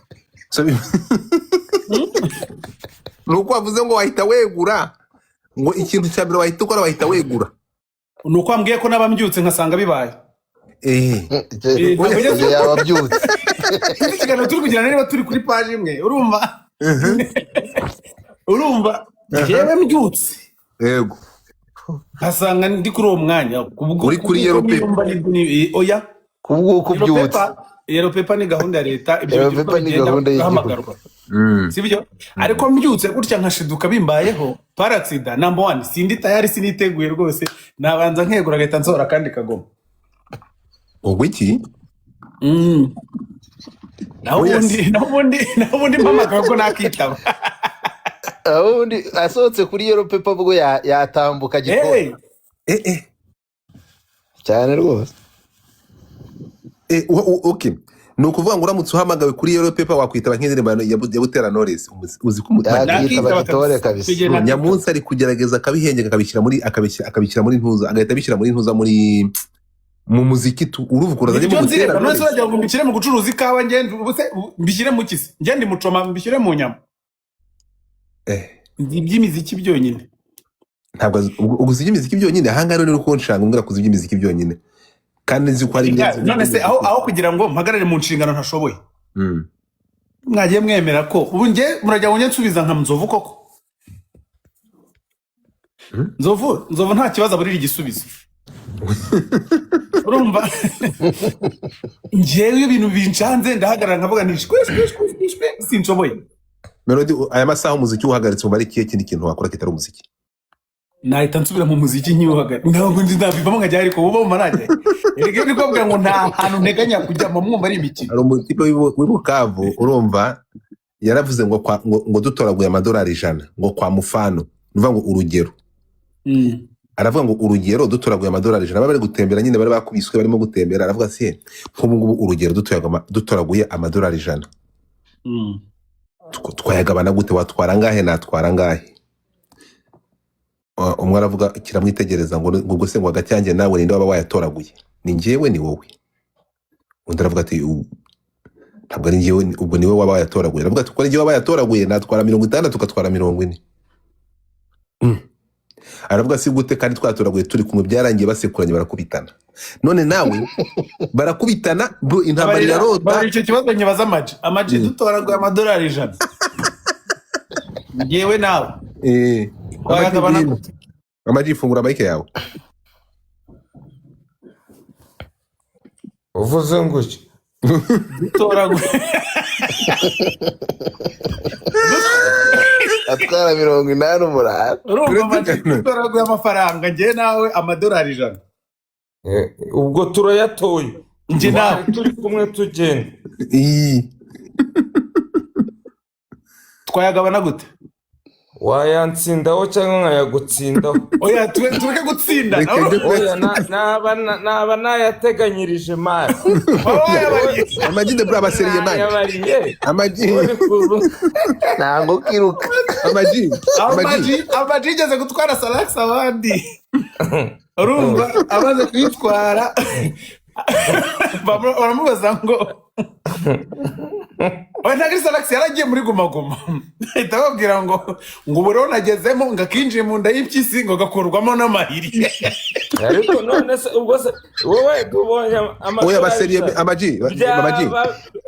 nuko wavuze ngo wahita wegura ngo ikintu cya mbere wahita ukora wahita wegura nuko ambwiye ko nabambyutse nkasanga bibaye yababyutse ikiganiro turi kugira niba turi kuri page imwe urumva yewe mbyutse yego nkasanga ndi kuri uwo mwanya uri kuri yellow pepper oya kubwuko byutse yellow pepper ni gahunda ya leta ibyo bigahamagarwa sibyo ariko mbyutse gutya nkashiduka bimbayeho paraxida number 1 sindi tayari siniteguye rwose nabanza nkegura leta nzora kandi kagoma ubwo iki nabundi mpamagara ko nakitaba ubundi asohotse kuri yellow pepper bwo yatambuka gikora cyane rwose okay ni ukuvuga ngo uramutse uhamagawe kuri yellow pepper wakwitaba nk'indirimbo ya Butera Knowless uzi ko yakitaba kitore kabisa Nyamunsi ari kugerageza akabihengeka akabishyira muri ntuza agahita abishyira muri ntuza mu muziki uruvukura zaje mu Butera Knowless bajya ngo mbishyire mu gucuruza ikawa ngende mbishyire mu kisi ngende mucoma mbishyire mu nyama iby'imiziki byonyine ntabwo uguze imiziki byonyine ahanga rero uko nshanga umbwira kuzi iby'imiziki byonyine kandi nzi ko ari none se aho kugira ngo mpagarare mu nshingano ntashoboye mwagiye mwemera ko ubu nge murajya wonye nsubiza nka Nzovu koko Nzovu nta kibazo burira igisubizo urumva ngewe ibintu bincanze ndahagarara nkavuga nishwe sinshoboye Melody aya masaha umuziki uhagaritse mu bari kindi kintu wakora kitari umuziki nahita nsubira mu muziki nkiwuhagaritse ntabwo ndi ndabivamo nkajya ariko uba mu marage erega ni kuvuga ngo nta hantu nteganya kujya mu mwumva ari imikino ari umutipe w'ibukavu urumva yaravuze ngo dutoraguye amadolari 100 ngo kwa mufano nuvuga ngo urugero aravuga ngo urugero dutoraguye amadolari 100 bari gutembera nyine bari bakubiswe barimo gutembera aravuga se nk'ubu ngubu urugero dutoraguye amadolari 100 twayagabana gute watwara ngahe natwara ngahe umwe aravuga kiramwitegereza ngo ubwo se ngo hagati yanjye nawe ninde waba wayatoraguye ni njyewe ni wowe undi aravuga ati ntabwo ari njyewe ubwo niwe waba wayatoraguye aravuga ati ko ari njyewe waba yatoraguye natwara 60 tukatwara 40 aravuga si gute kandi twatoraguye turi kumwe byarangiye basekuranye barakubitana none nawe barakubitana bro intambara irarota bari icyo kibazo nyibaza amaji dutoraguye amadolari 100 njyewe nawe amaji fungura bike yawe uvuze nguki dutoraguye atwara 80 umurara urumva amaji dutoraguye amafaranga njye nawe amadolari 100 ubwo turayatoye njye nawe turi kumwe tugenda twayagabana gute wayantsindaho cyangwa nkayagutsindaho oya tureke gutsinda oya naba nayateganyirije mari amaji de brava seriye mari amaji ntango kiruka amaji igeze gutwara Salax abandi urumva amaze kwitwara baramubaza ngo oya ntabwo Salax yaragiye muri gumaguma ahita babwira ngo ubu rero nagezemo ngakinjiye mu nda y'impyisi ngo gakurwamo n'amahiri ariko none se ubwo se wowe tubonye oya baseriye amaji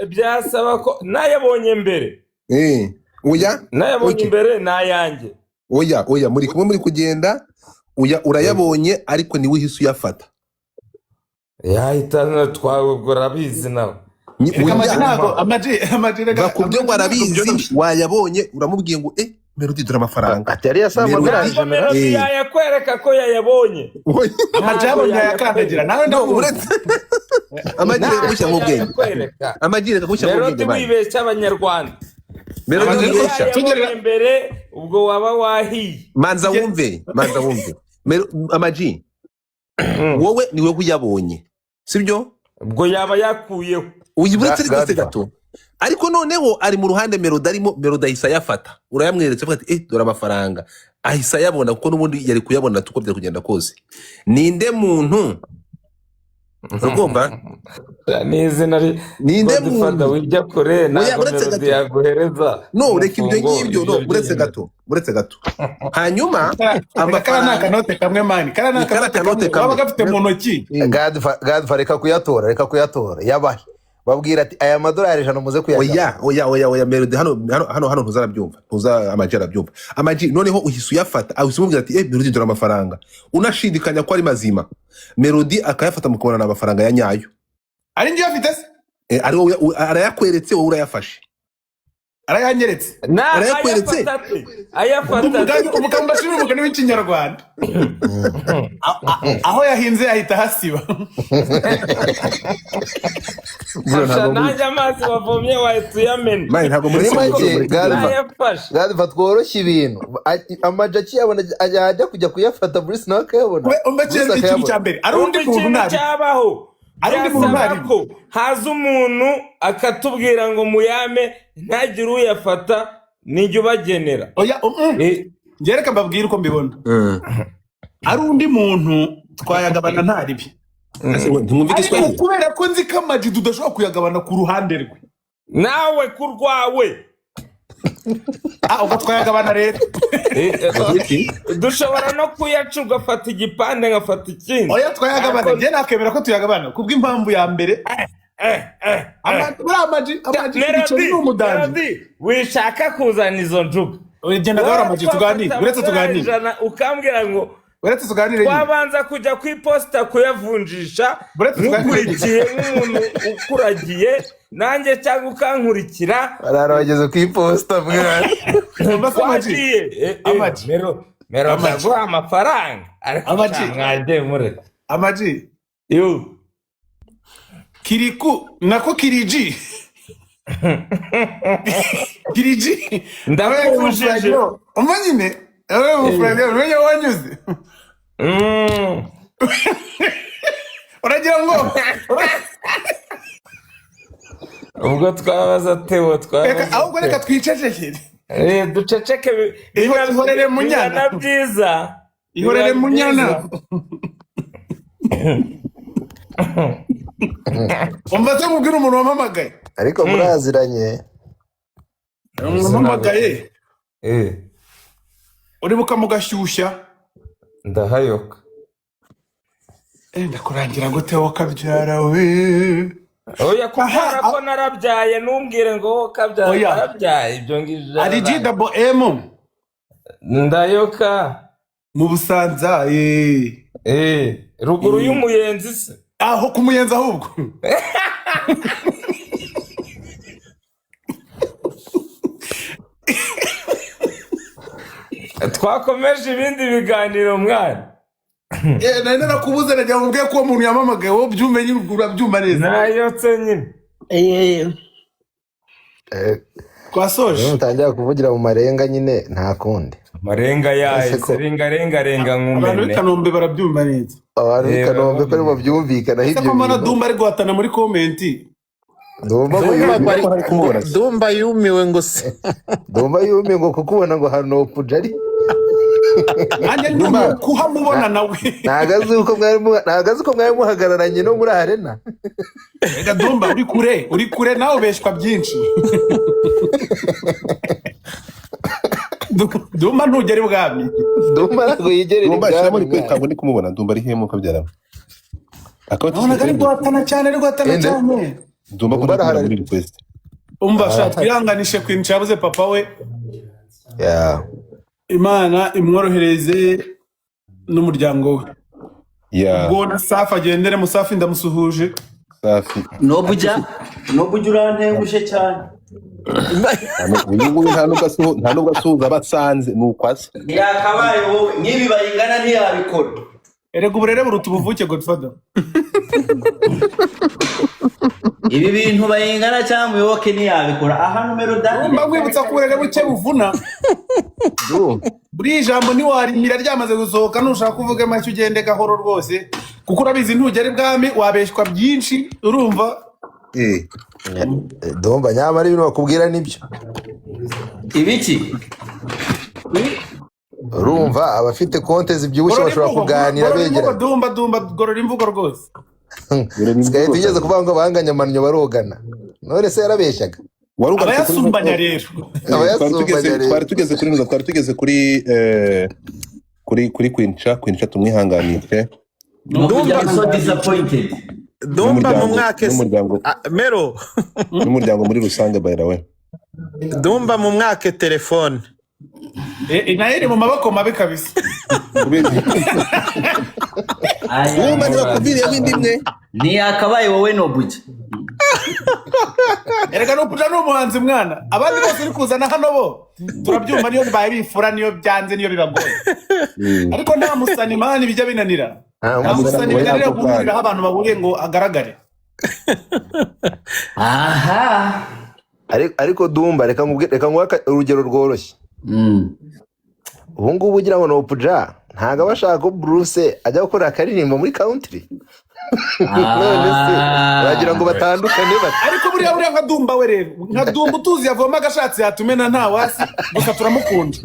byasaba ko nayabonye mbere oya nayabonye mbere nayanjye oya muri kumwe muri kugenda urayabonye ariko ni wihise uyafata yahita twagura bizi nawe bakubyo ngo arabizi wayabonye uramubwiye ngo Melody dore amafaranga ati yari yasamagara Melody yakwereka ko yayabonye amajabo yayakandagira nawe uretse amagire gushya mu bwenge amagire gushya mu bwenge Melody wibeshya abanyarwanda Melody wibeshya imbere ubwo waba wahiye manza wumve amaji wowe niwe kuyabonye sibyo ubwo yaba yakuyeho uyiburetse gato ariko noneho ari mu ruhande Melody arimo Melody ahisa yafata urayamweretse ati dore amafaranga ahisa yabona kuko nubundi yari kuyabona tuko bya kugenda kose ninde muntu ugomba ninde muntu wijya kure ntabwo Melody yaguhereza no reka ibyo ngibyo no uretse gato hanyuma amafaranga kanote kamwe mani kana kanote kamwe gafite mu ntoki Godfather reka kuyatora yabaye babwira ati aya madolari ijana muze kuyajya oya Melody hano ntuzarabyumva amajara byumva amaji noneho uhise uyafata ahise ati Melody dore amafaranga unashidikanya ko ari mazima Melody akayafata mukobana amafaranga ya nyayo ari ngiye afite se ari wowe arayakweretse wowe urayafashe arayanyeretse arayakweretse ayafata umukamba shiri umugani w'ikinyarwanda aho yahinze yahita hasiba nanjye amazi wavomye wahituyamena mani ntabwo muri Godfather tworoshye ibintu amajaki yabona ajya kujya kuyafata muri snake yabona umbacyeze ikintu cya mbere ari undi muntu nabi cyabaho byasaba ko haza umuntu akatubwira ngo muyame ntagire uyafata nijye ubagenera oya ngereka mbabwire uko mbibona ari undi muntu twayagabana ntaribi ariko kubera ko nzi ko amaji tudashobora kuyagabana ku ruhande rwe nawe ku rwawe ubwo twayagabana rero dushobora no kuyaca ugafata igipande ngafata ikindi oya twayagabana njye nakemera ko tuyagabana kubw'impamvu ya mbere Melody wishaka kuzana izo njuga ugenda gahora amaji tuganire uretse tuganire ukambwira ngo uretse tuganire wabanza kujya ku iposita kuyavunjisha nkurikiye nk'umuntu ukuragiye nanjye cyangwa ukankurikira barara bageze ku iposita mwana twagiye Melody aguha amafaranga ariko mwagiye mureka amaji Kiriku nako kiriji ndakubujije umanyine mufrage umenye wanyuze uragira ngo ubwo twabaza Theo ahubwo reka twicecekere duceceke ihorere munyana byiza ihorere munyana umva mubwira umuntu wampamagaye ariko muraziranye wampamagaye uribuka mugashyushya ndahayoka ndakurangira ngo Theo kabyara we oya kubera ko narabyaye numbwire ngo wowe kabyara narabyaye ibyo ngibyo ari GWM ndayoka mu Busanza ruguru y'umuyenzi se aho kumuyenza ahubwo twakomeje ibindi biganiro mwana nari narakubuze nagira ngo mbwiye ko uwo muntu yamamagaye wowe byumve nyine urabyumva neza nayotse nyine twasoje utangira kuvugira mu marenga nyine nta kundi marenga yahise renga abantu b'Ikanombe barabyumva neza abantu b'Ikanombe ko aribo byumvikana hirya ko mbona Dumba ari guhatana muri komenti Dumba yumiwe ngo se Dumba yumiwe ngo kukubona ngo hano pujari nanjye ndumva kuhamubona nawe nagazi uko mwari muhagararanye no muri arena rega Dumba uri kure nawe ubeshwa byinshi Dumba ntugere ibwami Dumba ntabwo yigerera ibwami ntabwo ndi kumubona Dumba ari hemu kabyara nabonaga ari guhatana cyane Dumba ko ari muri request umva shat twihanganishe kwinshi yabuze papa we Imana imworohereze n'umuryango we ubwo na Safi agendere Musafi ndamusuhuje Safi Nobuja urantengushe cyane uyu nta nubwo asuhuza abasanze nuko asa yakabaye wowe n'ibi bayingana ntiyabikora erega uburere buruta ubuvuke Godfather ibi bintu bayingana cyangwa muyoboke ntiyabikora aha numero da mba kwibutsa ko uburere buke buvuna buri jambo ntiwarimira ryamaze gusohoka nushaka kuvuga make ugende gahoro rwose kuko urabizi ntugere bwami wabeshwa byinshi urumva Dumba nyamara ibintu bakubwira nibyo ibiki urumva abafite konte zibyibushye bashobora kuganira begera Dumba gorora imvugo rwose Sigaye tugeze kuvuga ngo banganya amannyo barogana none se yarabeshyaga abayasumbanya rero twari tugeze kuri kwinca tumwihanganishe Dumba mu mwaka Mero n'umuryango muri rusange by the way Dumba mu mwaka telefone nayo mu maboko mabi kabisa Dumba ntibakubwiriye n'indimwe ntiyakabaye wowe Nobuja erega Nobuja ni umuhanzi mwana abandi bose uri kuzana hano bo turabyumva niyo bibaye bifura niyo byanze niyo bibagoye ariko nta musani mani bijya binanira nta musani binanira guhuriraho abantu bahuriye ngo agaragare aha ariko Dumba reka nguhe urugero rworoshye ubu ngubu ugira ngo Nobuja ntago bashaka ko Bruce ajya gukora akaririmbo muri country none se bagira ngo batandukane bati ariko buriya nka Dumba we rero nka Dumba utuzi yavoma agashatsi yatumena nta wasi gusa turamukunda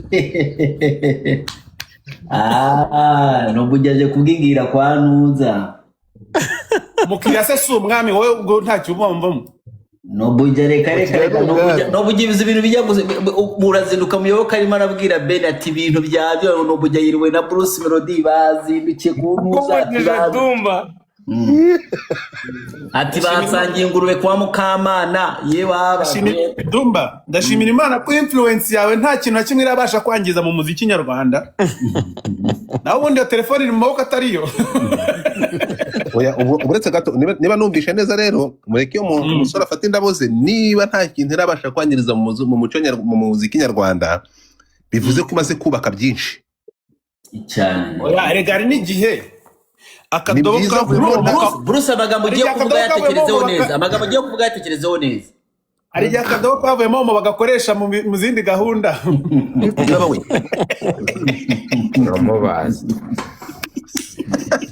Nobuja aje kubwingira kwa Nuza mukiriya se si umwami wowe ubwo ntacyo ubumvamo Nobuja reka Nobuja ibiza ibintu bijya murazinduka muyoboka arimo arabwira Ben ati ibintu byabyo Nobuja yiriwe na Bruce Melody bazindukiye ku Nuza Dumba ati basangiye ingurube kwa Mukamana ye baba Dumba ndashimira Imana ko influence yawe nta kintu na kimwe irabasha kwangiza mu muziki nyarwanda naho ubundi telefone iri mu maboko atariyo uretse gato niba numvishe neza rero mureke iyo umusore afata indabo ze niba nta kintu irabasha kwangiriza mu muco mu muziki nyarwanda bivuze ko umaze kubaka byinshi cyane erega hari n'igihe akadobo Bruce amagambo ugiye kuvuga yatekerezeho neza hari igihe akadobo kavuyemo mu bagakoresha mu zindi gahunda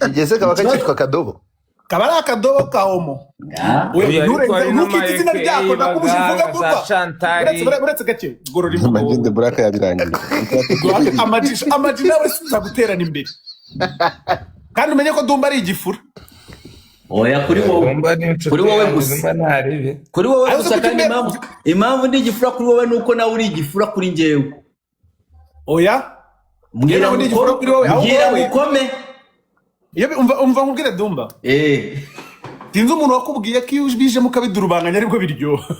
igeze kaba kakitwa akadobo kaba ari akadobo ka omo ntukite izina ryako nakubuje uvuga Dumba uretse gake gorora imvugo Amagende Buraka yabirangiye amaji nawe suza guterana imbere kandi umenye ko Dumba ari igifura oya kuri wowe gusa kandi impamvu ndi igifura kuri wowe nuko nawe uri igifura kuri njyewe oya mbwira mukome umva nkubwire Dumba sinzi umuntu wakubwiye ko iyo bije mukabidurubanganya aribwo biryoha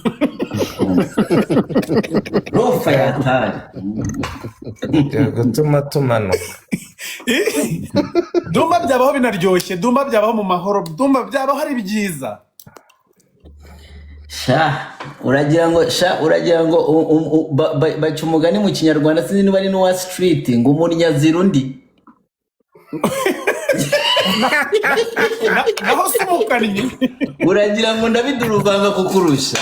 rofa yataye gutuma tumanuka Dumba byabaho binaryoshye Dumba byabaho mu mahoro Dumba byabaho ari byiza uragira ngo baca umugani mu kinyarwanda sinzi niba ari n'uwa street ngo umunyazira undi naho si umukannyi uragira ngo ndabiduruvanga kukurusha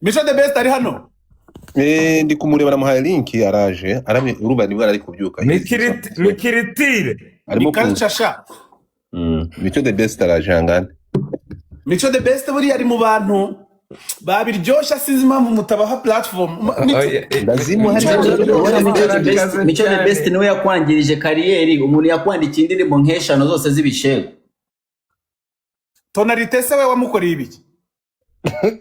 Mico the Best ari hano ndi kumureba namuhaye link araje urumva nibwo ari kubyuka mikiritire arimo kanshasha Mico the Best araje hangane Mico the Best buri ari mu bantu babiryoshya sinzi impamvu mutabaha platform Mico the Best niwe yakwangirije kariyeri umuntu yakwandikiye indirimbo nk'eshano zose z'ibishego Tonalite se we wamukoreye ibiki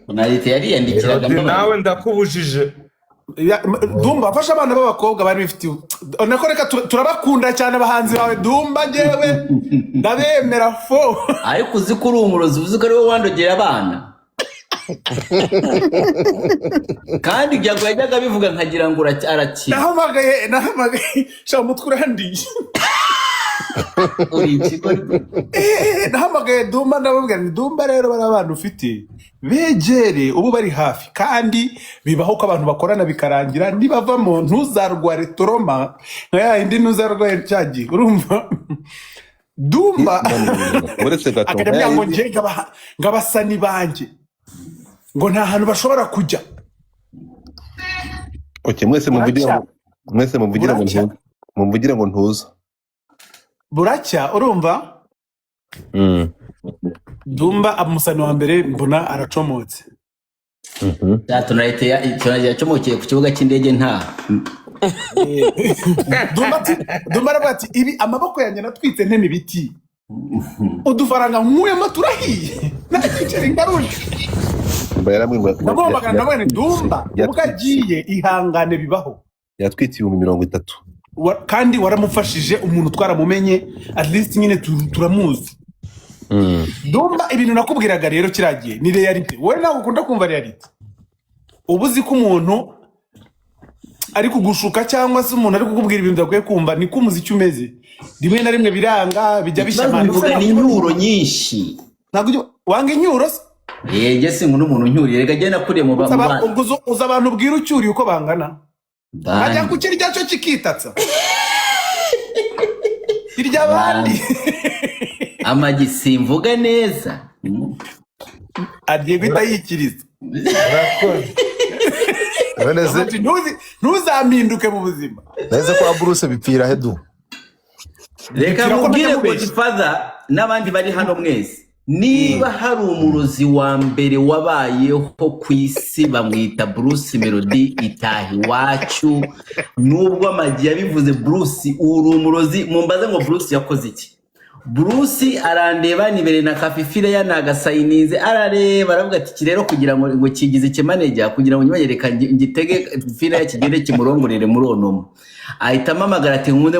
Tonalite yariyandikiraga nawe ndakubujije Dumba afasha abana b'abakobwa bari bifite nako reka turabakunda cyane abahanzi bawe Dumba ngewe ndabemera fo ariko uzi ko uri umurozi uzi ko ari wowe wandogera abana kandi ibyago yajyaga bivuga nkagira ngo arakira. Nahamagaye sha umutwe urandiye. Uri ikigo nahamagaye Dumba ndababwira ni Dumba rero bari abantu ufite begere ubu bari hafi kandi bibaho ko abantu bakorana bikarangira nibavamo ntuzarware toroma nkaya indi ntuzarwaye cyagi urumva Dumba uretse gato akadamya ngo nje ngabasani banje ngo nta hantu bashobora kujya. Okay, mwese muvugira ngo ntuza. Buracya urumva? Dumba amusani wa mbere mbona aracomotse. tunajya yacomokeye ku kibuga cy'indege nta. Dumba aravuga ati ibi amaboko yanjye natwitse nteme ibiti. Udufaranga nkuyemo turahiye. Nakicira ingaruka. Ndamubagana Dumba ubwo agiye ihangane bibaho. Yatwitse 30,000. Kandi waramufashije umuntu twaramumenye at least nyine turamuzi. Dumba ibintu nakubwiraga rero kiragiye ni reality. Wowe nawe ukunda kumva reality. Ubuzi ko umuntu ari kugushuka cyangwa se umuntu ari kukubwira ibintu bidakwiye kumva ni ko umuziki umeze. Rimwe na rimwe biranga bijya bishamana. Bivuga ni inyuro nyinshi. Ntabwo wanga inyuro se? Yege se ngo n'umuntu nyuriye rega genda kuriye mu bana. Uza abantu ubwira ucyuriye uko bangana. Ajya kukirya cyo kikitatsa. Irya bandi. Amagi simvuga neza. Agiye guhita yikiriza. Ntuzampinduke mu buzima. Neza ko Bruce bipfira hedu. Reka mubwire Godfather n'abandi bari hano mwese. Niba hari umurozi wa mbere wabayeho ku isi bamwita Bruce Melody itahi wacu nubwo Amagi yabivuze Bruce uri umurozi mumbaze ngo Bruce yakoze iki. Bruce arandeba nibere na kafifire yanagasayininze arareba aravuga ati kirero kugira ngo kigize ikimanejya kugira ngo nywereka ngitege fire yakigende kimurongorere muri onomo ahita amamagara ati nkunde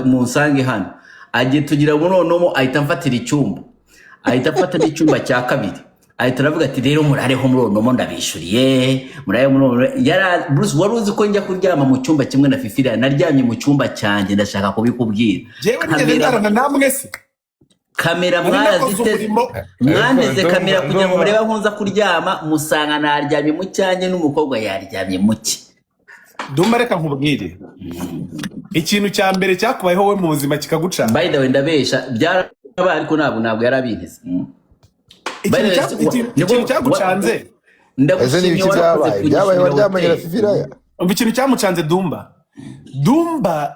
munsange hano agiye tugira ngo nonomo ahita mfatira icyumba ahita afata n'icyumba cya kabiri ahita aravuga ati rero murareho muri onomo ndabishuriye muraye muri yara Bruce waruzi ko njya kuryama mu cyumba kimwe na fifire naryamye mu cyumba cyanjye ndashaka kubikubwira jewe nigeze ndarana namwe se kamera mwaneze kamera kugira ngo mureba nkunza kuryama musanga naryamye mu cyanjye n'umukobwa yaryamye muki. Dumba reka nkubwire ikintu cya mbere cyakubayeho we mu buzima kikagucana. By the way ndabesha byarabaye ariko ntabwo yarabinteze. Ikintu cyagucanze ese ni iki byabaye waryamanye na Fifiraya. Ikintu cyamucanze Dumba